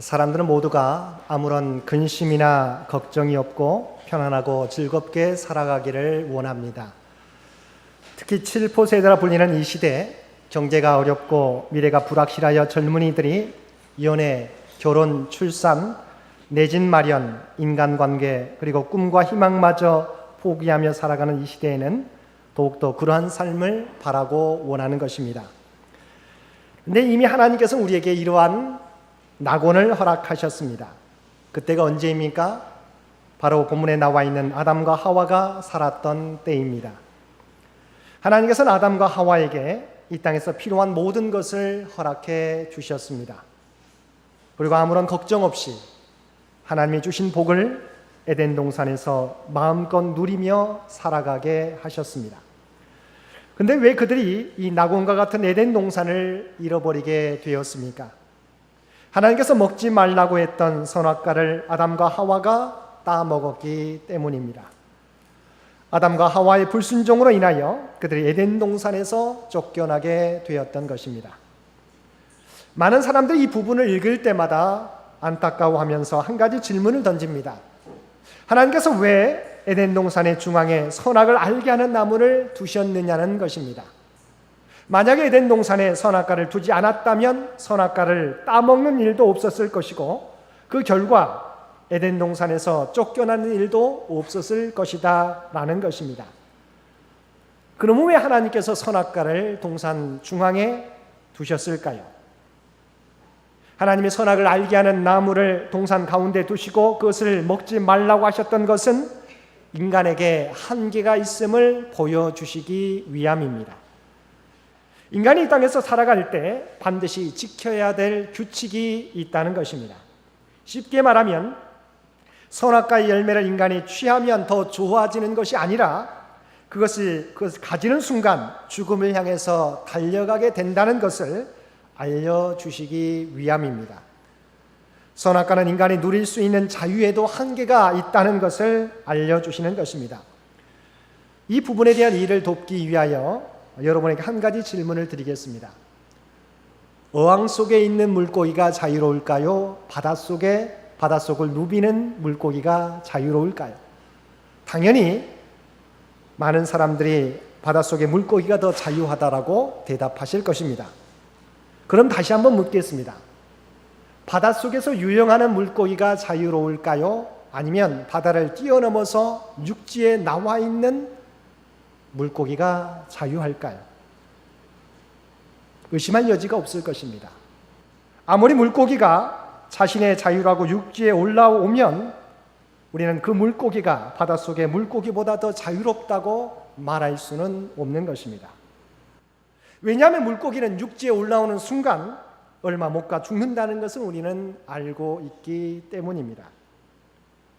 사람들은 모두가 아무런 근심이나 걱정이 없고 편안하고 즐겁게 살아가기를 원합니다. 특히 7포 세대라 불리는 이 시대, 경제가 어렵고 미래가 불확실하여 젊은이들이 연애, 결혼, 출산, 내 집 마련, 인간관계, 그리고 꿈과 희망마저 포기하며 살아가는 이 시대에는 더욱더 그러한 삶을 바라고 원하는 것입니다. 그런데 이미 하나님께서 우리에게 이러한 낙원을 허락하셨습니다. 그때가 언제입니까? 바로 본문에 나와 있는 아담과 하와가 살았던 때입니다. 하나님께서는 아담과 하와에게 이 땅에서 필요한 모든 것을 허락해 주셨습니다. 그리고 아무런 걱정 없이 하나님이 주신 복을 에덴 동산에서 마음껏 누리며 살아가게 하셨습니다. 근데 왜 그들이 이 낙원과 같은 에덴 동산을 잃어버리게 되었습니까? 하나님께서 먹지 말라고 했던 선악과를 아담과 하와가 따먹었기 때문입니다. 아담과 하와의 불순종으로 인하여 그들이 에덴 동산에서 쫓겨나게 되었던 것입니다. 많은 사람들이 이 부분을 읽을 때마다 안타까워하면서 한 가지 질문을 던집니다. 하나님께서 왜 에덴 동산의 중앙에 선악을 알게 하는 나무를 두셨느냐는 것입니다. 만약에 에덴 동산에 선악과를 두지 않았다면 선악과를 따먹는 일도 없었을 것이고 그 결과 에덴 동산에서 쫓겨나는 일도 없었을 것이다 라는 것입니다. 그러면 왜 하나님께서 선악과를 동산 중앙에 두셨을까요? 하나님이 선악을 알게 하는 나무를 동산 가운데 두시고 그것을 먹지 말라고 하셨던 것은 인간에게 한계가 있음을 보여주시기 위함입니다. 인간이 이 땅에서 살아갈 때 반드시 지켜야 될 규칙이 있다는 것입니다. 쉽게 말하면 선악과의 열매를 인간이 취하면 더 좋아지는 것이 아니라 그것을 가지는 순간 죽음을 향해서 달려가게 된다는 것을 알려주시기 위함입니다. 선악과는 인간이 누릴 수 있는 자유에도 한계가 있다는 것을 알려주시는 것입니다. 이 부분에 대한 이해를 돕기 위하여 여러분에게 한 가지 질문을 드리겠습니다. 어항 속에 있는 물고기가 자유로울까요? 바닷속을 누비는 물고기가 자유로울까요? 당연히 많은 사람들이 바닷속의 물고기가 더 자유하다라고 대답하실 것입니다. 그럼 다시 한번 묻겠습니다. 바닷속에서 유영하는 물고기가 자유로울까요? 아니면 바다를 뛰어넘어서 육지에 나와 있는 물고기가 자유할까요? 의심할 여지가 없을 것입니다. 아무리 물고기가 자신의 자유라고 육지에 올라오면 우리는 그 물고기가 바닷속의 물고기보다 더 자유롭다고 말할 수는 없는 것입니다. 왜냐하면 물고기는 육지에 올라오는 순간 얼마 못 가 죽는다는 것을 우리는 알고 있기 때문입니다.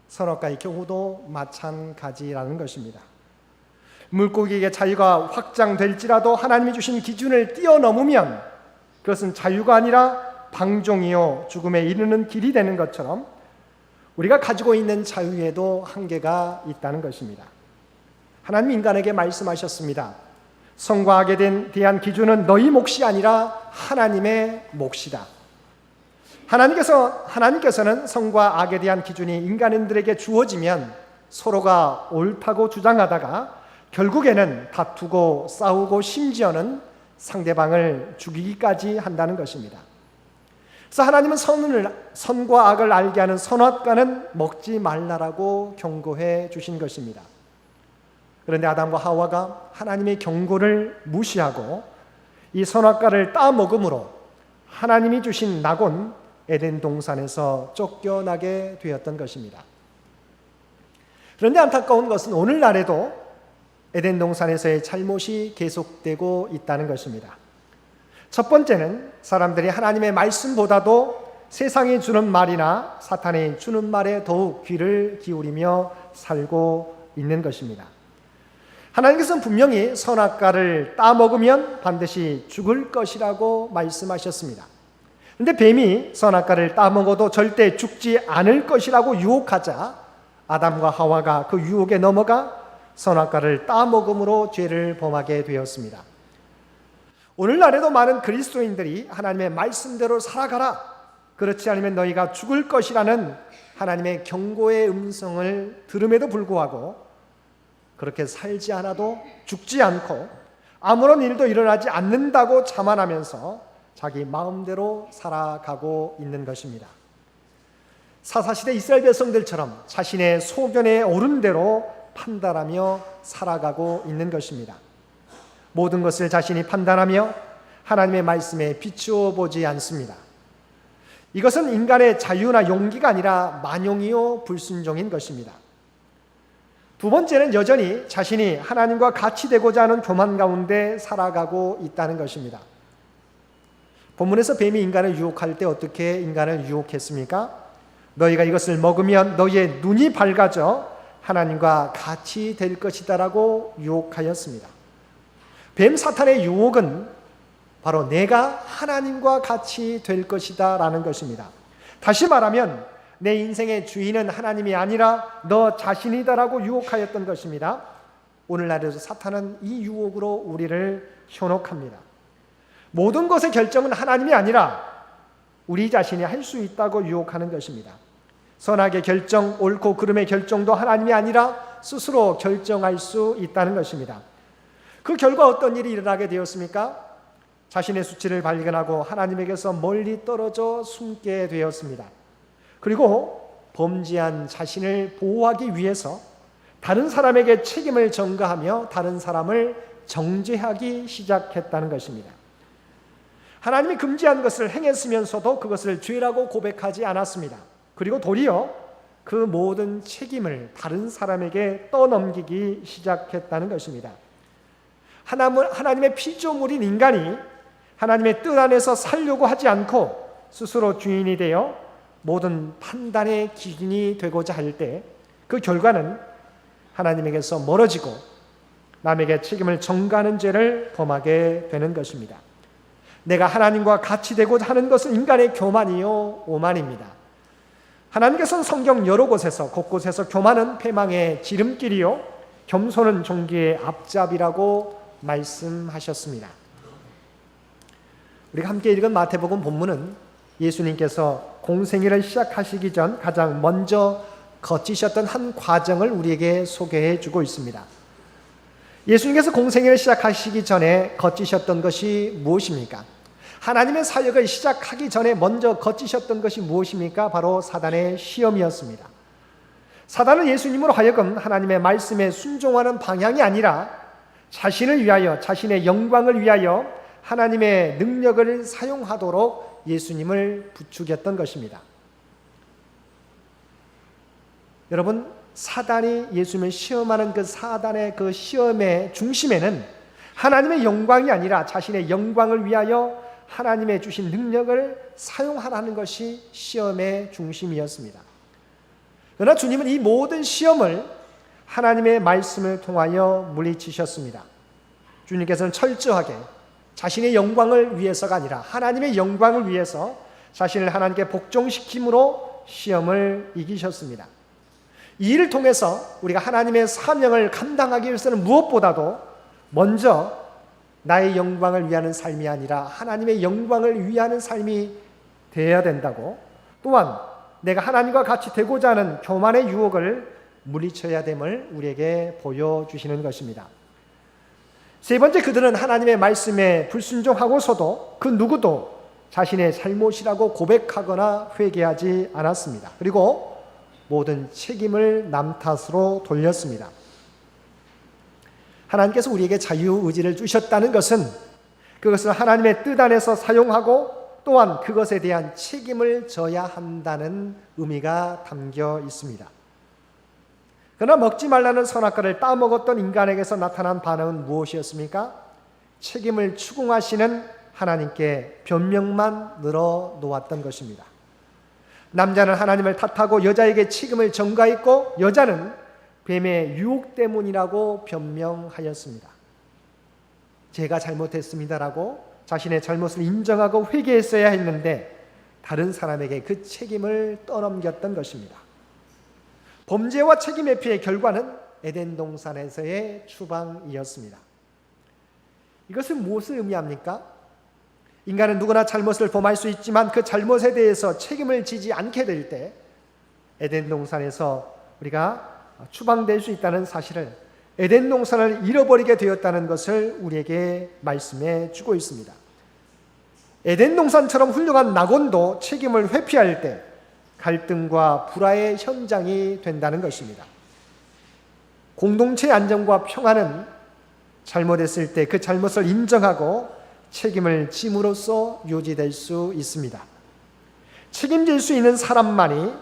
선악과의 경우도 마찬가지라는 것입니다. 물고기에게 자유가 확장될지라도 하나님이 주신 기준을 뛰어넘으면 그것은 자유가 아니라 방종이요 죽음에 이르는 길이 되는 것처럼 우리가 가지고 있는 자유에도 한계가 있다는 것입니다. 하나님 인간에게 말씀하셨습니다. 선과 악에 대한 기준은 너희 몫이 아니라 하나님의 몫이다. 하나님께서는 선과 악에 대한 기준이 인간들에게 주어지면 서로가 옳다고 주장하다가 결국에는 다투고 싸우고 심지어는 상대방을 죽이기까지 한다는 것입니다. 그래서 하나님은 선과 악을 알게 하는 선악과는 먹지 말라라고 경고해 주신 것입니다. 그런데 아담과 하와가 하나님의 경고를 무시하고 이 선악과를 따먹음으로 하나님이 주신 낙원 에덴 동산에서 쫓겨나게 되었던 것입니다. 그런데 안타까운 것은 오늘날에도 에덴 동산에서의 잘못이 계속되고 있다는 것입니다. 첫 번째는 사람들이 하나님의 말씀보다도 세상이 주는 말이나 사탄이 주는 말에 더욱 귀를 기울이며 살고 있는 것입니다. 하나님께서는 분명히 선악과를 따먹으면 반드시 죽을 것이라고 말씀하셨습니다. 그런데 뱀이 선악과를 따먹어도 절대 죽지 않을 것이라고 유혹하자 아담과 하와가 그 유혹에 넘어가 선악과를 따먹음으로 죄를 범하게 되었습니다. 오늘날에도 많은 그리스도인들이 하나님의 말씀대로 살아가라, 그렇지 않으면 너희가 죽을 것이라는 하나님의 경고의 음성을 들음에도 불구하고 그렇게 살지 않아도 죽지 않고 아무런 일도 일어나지 않는다고 자만하면서 자기 마음대로 살아가고 있는 것입니다. 사사시대 이스라엘 백성들처럼 자신의 소견에 오른 대로 판단하며 살아가고 있는 것입니다. 모든 것을 자신이 판단하며 하나님의 말씀에 비추어 보지 않습니다. 이것은 인간의 자유나 용기가 아니라 만용이요 불순종인 것입니다. 두 번째는 여전히 자신이 하나님과 같이 되고자 하는 교만 가운데 살아가고 있다는 것입니다. 본문에서 뱀이 인간을 유혹할 때 어떻게 인간을 유혹했습니까? 너희가 이것을 먹으면 너희의 눈이 밝아져 하나님과 같이 될 것이다라고 유혹하였습니다. 뱀 사탄의 유혹은 바로 내가 하나님과 같이 될 것이다 라는 것입니다. 다시 말하면 내 인생의 주인은 하나님이 아니라 너 자신이다라고 유혹하였던 것입니다. 오늘날에도 사탄은 이 유혹으로 우리를 현혹합니다. 모든 것의 결정은 하나님이 아니라 우리 자신이 할 수 있다고 유혹하는 것입니다. 선악의 결정, 옳고 그름의 결정도 하나님이 아니라 스스로 결정할 수 있다는 것입니다. 그 결과 어떤 일이 일어나게 되었습니까? 자신의 수치를 발견하고 하나님에게서 멀리 떨어져 숨게 되었습니다. 그리고 범죄한 자신을 보호하기 위해서 다른 사람에게 책임을 전가하며 다른 사람을 정죄하기 시작했다는 것입니다. 하나님이 금지한 것을 행했으면서도 그것을 죄라고 고백하지 않았습니다. 그리고 도리어 그 모든 책임을 다른 사람에게 떠넘기기 시작했다는 것입니다. 하나님의 피조물인 인간이 하나님의 뜻 안에서 살려고 하지 않고 스스로 주인이 되어 모든 판단의 기준이 되고자 할 때 그 결과는 하나님에게서 멀어지고 남에게 책임을 전가하는 죄를 범하게 되는 것입니다. 내가 하나님과 같이 되고자 하는 것은 인간의 교만이요 오만입니다. 하나님께서는 성경 여러 곳에서 곳곳에서 교만은 패망의 지름길이요 겸손은 존귀의 앞잡이라고 말씀하셨습니다. 우리가 함께 읽은 마태복음 본문은 예수님께서 공생애를 시작하시기 전 가장 먼저 거치셨던 한 과정을 우리에게 소개해 주고 있습니다. 예수님께서 공생애를 시작하시기 전에 거치셨던 것이 무엇입니까? 하나님의 사역을 시작하기 전에 먼저 거치셨던 것이 무엇입니까? 바로 사단의 시험이었습니다. 사단은 예수님으로 하여금 하나님의 말씀에 순종하는 방향이 아니라 자신을 위하여, 자신의 영광을 위하여 하나님의 능력을 사용하도록 예수님을 부추겼던 것입니다. 여러분, 사단이 예수님을 시험하는 그 사단의 그 시험의 중심에는 하나님의 영광이 아니라 자신의 영광을 위하여 하나님의 주신 능력을 사용하라는 것이 시험의 중심이었습니다. 그러나 주님은 이 모든 시험을 하나님의 말씀을 통하여 물리치셨습니다. 주님께서는 철저하게 자신의 영광을 위해서가 아니라 하나님의 영광을 위해서 자신을 하나님께 복종시킴으로 시험을 이기셨습니다. 이 일을 통해서 우리가 하나님의 사명을 감당하기 위해서는 무엇보다도 먼저 나의 영광을 위하는 삶이 아니라 하나님의 영광을 위하는 삶이 되어야 된다고, 또한 내가 하나님과 같이 되고자 하는 교만의 유혹을 물리쳐야 됨을 우리에게 보여주시는 것입니다. 세 번째, 그들은 하나님의 말씀에 불순종하고서도 그 누구도 자신의 잘못이라고 고백하거나 회개하지 않았습니다. 그리고 모든 책임을 남 탓으로 돌렸습니다. 하나님께서 우리에게 자유의지를 주셨다는 것은 그것을 하나님의 뜻 안에서 사용하고 또한 그것에 대한 책임을 져야 한다는 의미가 담겨 있습니다. 그러나 먹지 말라는 선악과를 따먹었던 인간에게서 나타난 반응은 무엇이었습니까? 책임을 추궁하시는 하나님께 변명만 늘어놓았던 것입니다. 남자는 하나님을 탓하고 여자에게 책임을 전가했고 여자는 뱀의 유혹 때문이라고 변명하였습니다. 제가 잘못했습니다라고 자신의 잘못을 인정하고 회개했어야 했는데 다른 사람에게 그 책임을 떠넘겼던 것입니다. 범죄와 책임 회피의 결과는 에덴 동산에서의 추방이었습니다. 이것은 무엇을 의미합니까? 인간은 누구나 잘못을 범할 수 있지만 그 잘못에 대해서 책임을 지지 않게 될 때 에덴 동산에서 우리가 추방될 수 있다는 사실을, 에덴 동산을 잃어버리게 되었다는 것을 우리에게 말씀해 주고 있습니다. 에덴 동산처럼 훌륭한 낙원도 책임을 회피할 때 갈등과 불화의 현장이 된다는 것입니다. 공동체의 안정과 평화는 잘못했을 때 그 잘못을 인정하고 책임을 짐으로써 유지될 수 있습니다. 책임질 수 있는 사람만이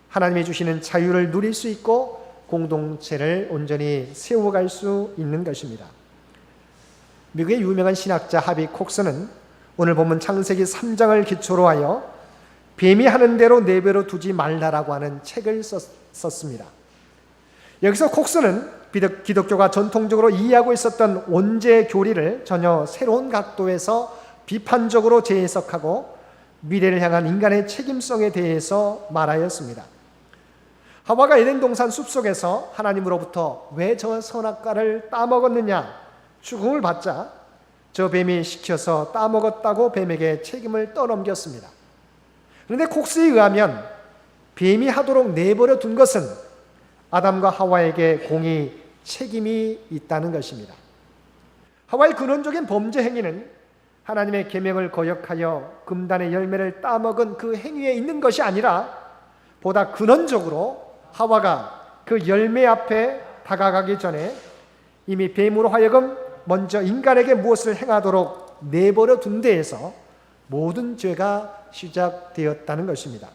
하나님이 주시는 자유를 누릴 수 있고 공동체를 온전히 세워갈 수 있는 것입니다. 미국의 유명한 신학자 하비 콕스는 오늘 본문 창세기 3장을 기초로 하여 뱀이 하는 대로 내버려 두지 말라라고 하는 책을 썼습니다. 여기서 콕스는 기독교가 전통적으로 이해하고 있었던 원죄 교리를 전혀 새로운 각도에서 비판적으로 재해석하고 미래를 향한 인간의 책임성에 대해서 말하였습니다. 하와가 에덴 동산 숲속에서 하나님으로부터 왜 저 선악과를 따먹었느냐 추궁을 받자 저 뱀이 시켜서 따먹었다고 뱀에게 책임을 떠넘겼습니다. 그런데 콕스에 의하면 뱀이 하도록 내버려 둔 것은 아담과 하와에게 공의 책임이 있다는 것입니다. 하와의 근원적인 범죄 행위는 하나님의 계명을 거역하여 금단의 열매를 따먹은 그 행위에 있는 것이 아니라 보다 근원적으로 하와가 그 열매 앞에 다가가기 전에 이미 뱀으로 하여금 먼저 인간에게 무엇을 행하도록 내버려 둔 데에서 모든 죄가 시작되었다는 것입니다.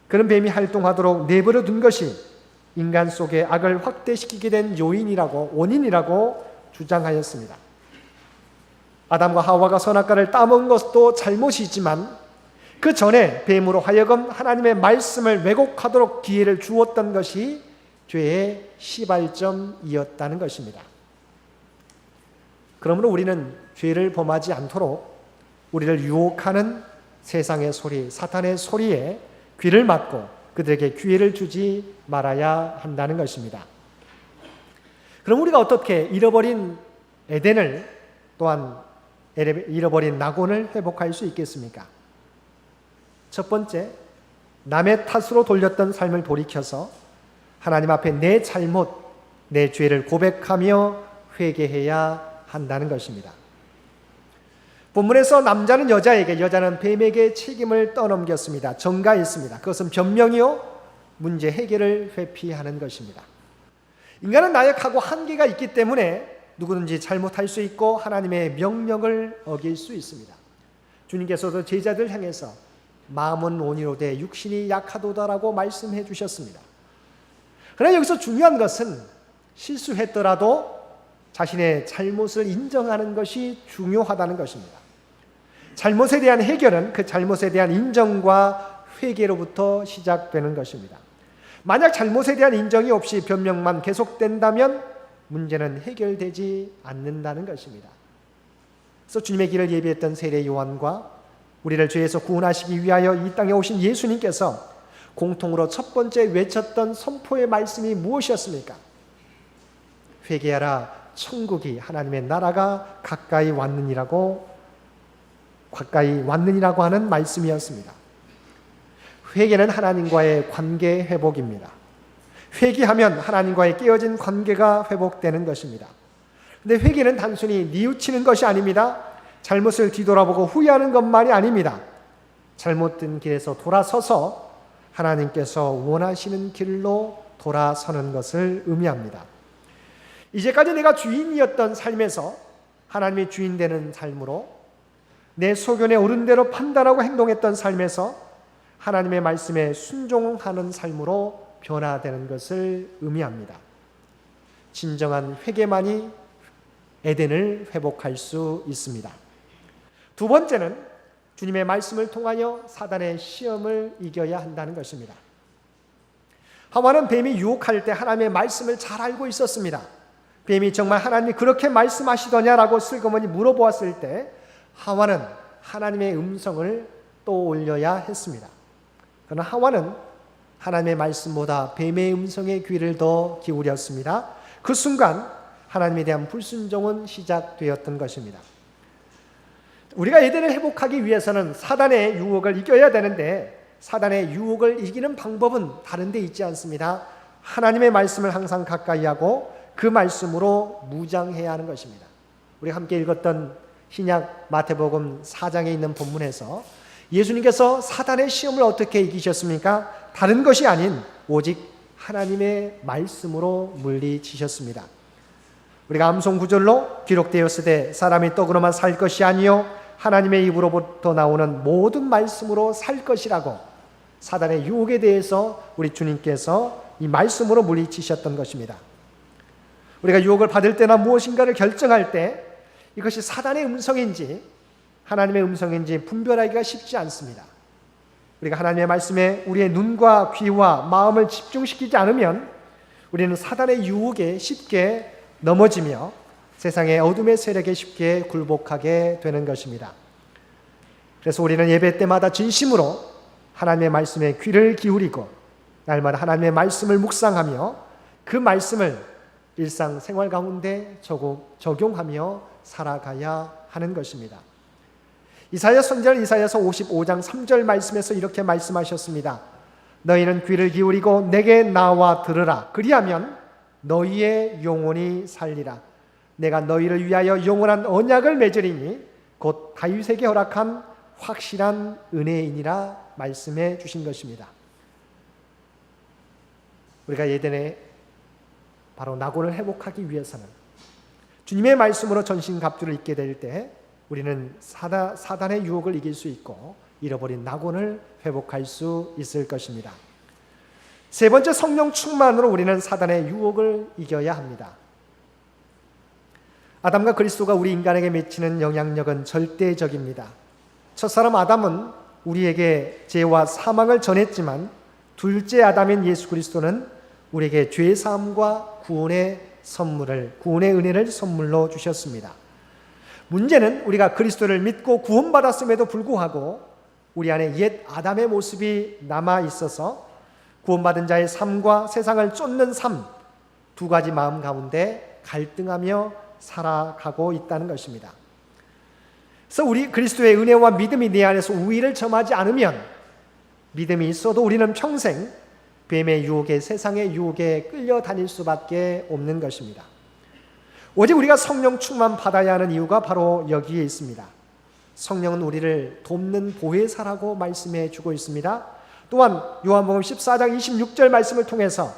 그런 뱀이 활동하도록 내버려 둔 것이 인간 속의 악을 확대시키게 된 원인이라고 주장하였습니다. 아담과 하와가 선악과를 따먹은 것도 잘못이지만 그 전에 뱀으로 하여금 하나님의 말씀을 왜곡하도록 기회를 주었던 것이 죄의 시발점이었다는 것입니다. 그러므로 우리는 죄를 범하지 않도록 우리를 유혹하는 세상의 소리, 사탄의 소리에 귀를 막고 그들에게 기회를 주지 말아야 한다는 것입니다. 그럼 우리가 어떻게 잃어버린 에덴을 또한 잃어버린 낙원을 회복할 수 있겠습니까? 첫 번째, 남의 탓으로 돌렸던 삶을 돌이켜서 하나님 앞에 내 잘못, 내 죄를 고백하며 회개해야 한다는 것입니다. 본문에서 남자는 여자에게, 여자는 뱀에게 책임을 떠넘겼습니다. 전가했습니다. 그것은 변명이요, 문제 해결을 회피하는 것입니다. 인간은 나약하고 한계가 있기 때문에 누구든지 잘못할 수 있고 하나님의 명령을 어길 수 있습니다. 주님께서도 제자들 향해서 마음은 온이로되 육신이 약하도다라고 말씀해 주셨습니다. 그러나 여기서 중요한 것은 실수했더라도 자신의 잘못을 인정하는 것이 중요하다는 것입니다. 잘못에 대한 해결은 그 잘못에 대한 인정과 회개로부터 시작되는 것입니다. 만약 잘못에 대한 인정이 없이 변명만 계속된다면 문제는 해결되지 않는다는 것입니다. 그래서 주님의 길을 예비했던 세례 요한과 우리를 죄에서 구원하시기 위하여 이 땅에 오신 예수님께서 공통으로 첫 번째 외쳤던 선포의 말씀이 무엇이었습니까? 회개하라, 천국이, 하나님의 나라가 가까이 왔느니라고 하는 말씀이었습니다. 회개는 하나님과의 관계 회복입니다. 회개하면 하나님과의 깨어진 관계가 회복되는 것입니다. 그런데 회개는 단순히 뉘우치는 것이 아닙니다. 잘못을 뒤돌아보고 후회하는 것만이 아닙니다. 잘못된 길에서 돌아서서 하나님께서 원하시는 길로 돌아서는 것을 의미합니다. 이제까지 내가 주인이었던 삶에서 하나님이 주인 되는 삶으로, 내 소견에 옳은 대로 판단하고 행동했던 삶에서 하나님의 말씀에 순종하는 삶으로 변화되는 것을 의미합니다. 진정한 회개만이 에덴을 회복할 수 있습니다. 두 번째는 주님의 말씀을 통하여 사단의 시험을 이겨야 한다는 것입니다. 하와는 뱀이 유혹할 때 하나님의 말씀을 잘 알고 있었습니다. 뱀이 정말 하나님이 그렇게 말씀하시더냐라고 슬그머니 물어보았을 때 하와는 하나님의 음성을 떠올려야 했습니다. 그러나 하와는 하나님의 말씀보다 뱀의 음성에 귀를 더 기울였습니다. 그 순간 하나님에 대한 불순종은 시작되었던 것입니다. 우리가 에덴을 회복하기 위해서는 사단의 유혹을 이겨야 되는데 사단의 유혹을 이기는 방법은 다른 데 있지 않습니다. 하나님의 말씀을 항상 가까이 하고 그 말씀으로 무장해야 하는 것입니다. 우리 함께 읽었던 신약 마태복음 4장에 있는 본문에서 예수님께서 사단의 시험을 어떻게 이기셨습니까? 다른 것이 아닌 오직 하나님의 말씀으로 물리치셨습니다. 우리가 암송 구절로 기록되었으되 사람이 떡으로만 살 것이 아니요 하나님의 입으로부터 나오는 모든 말씀으로 살 것이라고 사단의 유혹에 대해서 우리 주님께서 이 말씀으로 물리치셨던 것입니다. 우리가 유혹을 받을 때나 무엇인가를 결정할 때 이것이 사단의 음성인지 하나님의 음성인지 분별하기가 쉽지 않습니다. 우리가 하나님의 말씀에 우리의 눈과 귀와 마음을 집중시키지 않으면 우리는 사단의 유혹에 쉽게 넘어지며 세상의 어둠의 세력에 쉽게 굴복하게 되는 것입니다. 그래서 우리는 예배 때마다 진심으로 하나님의 말씀에 귀를 기울이고 날마다 하나님의 말씀을 묵상하며 그 말씀을 일상생활 가운데 적용하며 살아가야 하는 것입니다. 이사야 선지자 이사야서 55장 3절 말씀에서 이렇게 말씀하셨습니다. 너희는 귀를 기울이고 내게 나와 들으라. 그리하면 너희의 영혼이 살리라. 내가 너희를 위하여 영원한 언약을 맺으리니 곧 다윗에게 허락한 확실한 은혜이니라 말씀해 주신 것입니다. 우리가 예전에 바로 낙원을 회복하기 위해서는 주님의 말씀으로 전신갑주를 입게 될 때 우리는 사단의 유혹을 이길 수 있고 잃어버린 낙원을 회복할 수 있을 것입니다. 세 번째, 성령 충만으로 우리는 사단의 유혹을 이겨야 합니다. 아담과 그리스도가 우리 인간에게 미치는 영향력은 절대적입니다. 첫사람 아담은 우리에게 죄와 사망을 전했지만 둘째 아담인 예수 그리스도는 우리에게 죄 사함과 구원의 은혜를 선물로 주셨습니다. 문제는 우리가 그리스도를 믿고 구원받았음에도 불구하고 우리 안에 옛 아담의 모습이 남아 있어서 구원받은 자의 삶과 세상을 쫓는 삶, 두 가지 마음 가운데 갈등하며 살아가고 있다는 것입니다. 그래서 우리 그리스도의 은혜와 믿음이 내 안에서 우위를 점하지 않으면 믿음이 있어도 우리는 평생 뱀의 유혹에, 세상의 유혹에 끌려다닐 수밖에 없는 것입니다. 오직 우리가 성령 충만 받아야 하는 이유가 바로 여기에 있습니다. 성령은 우리를 돕는 보혜사라고 말씀해 주고 있습니다. 또한 요한복음 14장 26절 말씀을 통해서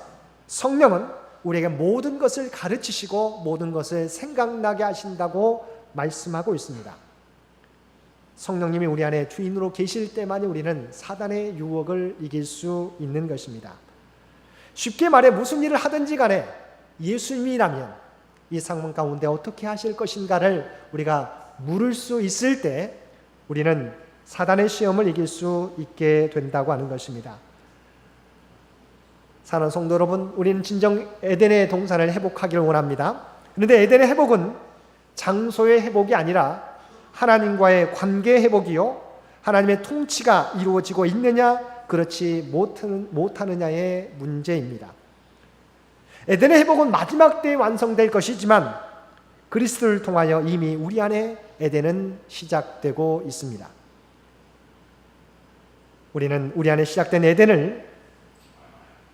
성령은 우리에게 모든 것을 가르치시고 모든 것을 생각나게 하신다고 말씀하고 있습니다. 성령님이 우리 안에 주인으로 계실 때만이 우리는 사단의 유혹을 이길 수 있는 것입니다. 쉽게 말해 무슨 일을 하든지 간에 예수님이라면 이 상황 가운데 어떻게 하실 것인가를 우리가 물을 수 있을 때 우리는 사단의 시험을 이길 수 있게 된다고 하는 것입니다. 사랑하는 성도 여러분, 우리는 진정 에덴의 동산을 회복하기를 원합니다. 그런데 에덴의 회복은 장소의 회복이 아니라 하나님과의 관계의 회복이요, 하나님의 통치가 이루어지고 있느냐 그렇지 못하느냐의 문제입니다. 에덴의 회복은 마지막 때에 완성될 것이지만 그리스도를 통하여 이미 우리 안에 에덴은 시작되고 있습니다. 우리는 우리 안에 시작된 에덴을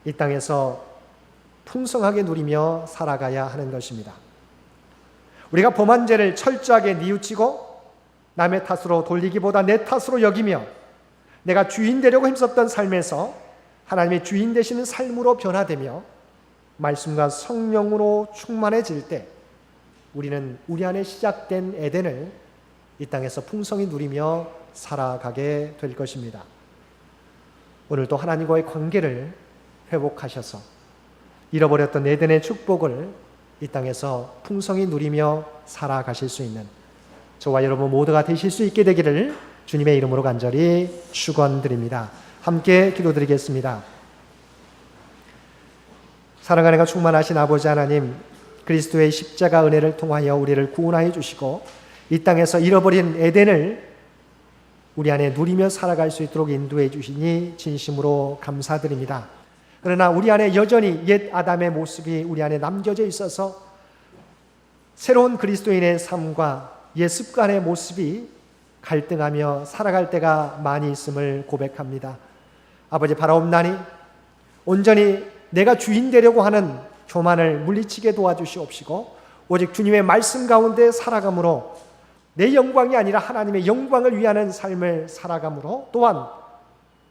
이 땅에서 풍성하게 누리며 살아가야 하는 것입니다. 우리가 범한 죄를 철저하게 뉘우치고 남의 탓으로 돌리기보다 내 탓으로 여기며 내가 주인 되려고 힘썼던 삶에서 하나님의 주인 되시는 삶으로 변화되며 말씀과 성령으로 충만해질 때 우리는 우리 안에 시작된 에덴을 이 땅에서 풍성히 누리며 살아가게 될 것입니다. 오늘도 하나님과의 관계를 회복하셔서 잃어버렸던 에덴의 축복을 이 땅에서 풍성히 누리며 살아가실 수 있는 저와 여러분 모두가 되실 수 있게 되기를 주님의 이름으로 간절히 축원드립니다. 함께 기도드리겠습니다. 사랑하는 충만하신 아버지 하나님, 그리스도의 십자가 은혜를 통하여 우리를 구원하여 주시고 이 땅에서 잃어버린 에덴을 우리 안에 누리며 살아갈 수 있도록 인도해 주시니 진심으로 감사드립니다. 그러나 우리 안에 여전히 옛 아담의 모습이 우리 안에 남겨져 있어서 새로운 그리스도인의 삶과 옛 습관의 모습이 갈등하며 살아갈 때가 많이 있음을 고백합니다. 아버지, 바라옵나니 온전히 내가 주인 되려고 하는 교만을 물리치게 도와주시옵시고 오직 주님의 말씀 가운데 살아감으로 내 영광이 아니라 하나님의 영광을 위하는 삶을 살아감으로, 또한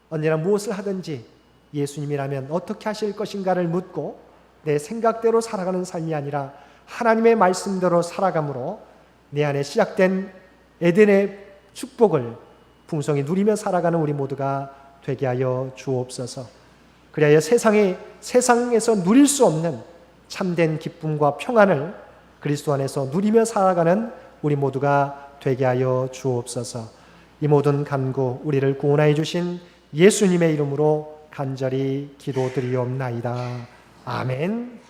언제나 무엇을 하든지 예수님이라면 어떻게 하실 것인가를 묻고 내 생각대로 살아가는 삶이 아니라 하나님의 말씀대로 살아감으로 내 안에 시작된 에덴의 축복을 풍성히 누리며 살아가는 우리 모두가 되게 하여 주옵소서. 그리하여 세상에서 누릴 수 없는 참된 기쁨과 평안을 그리스도 안에서 누리며 살아가는 우리 모두가 되게 하여 주옵소서. 이 모든 간구 우리를 구원하여 주신 예수님의 이름으로 간절히 기도드리옵나이다. 아멘.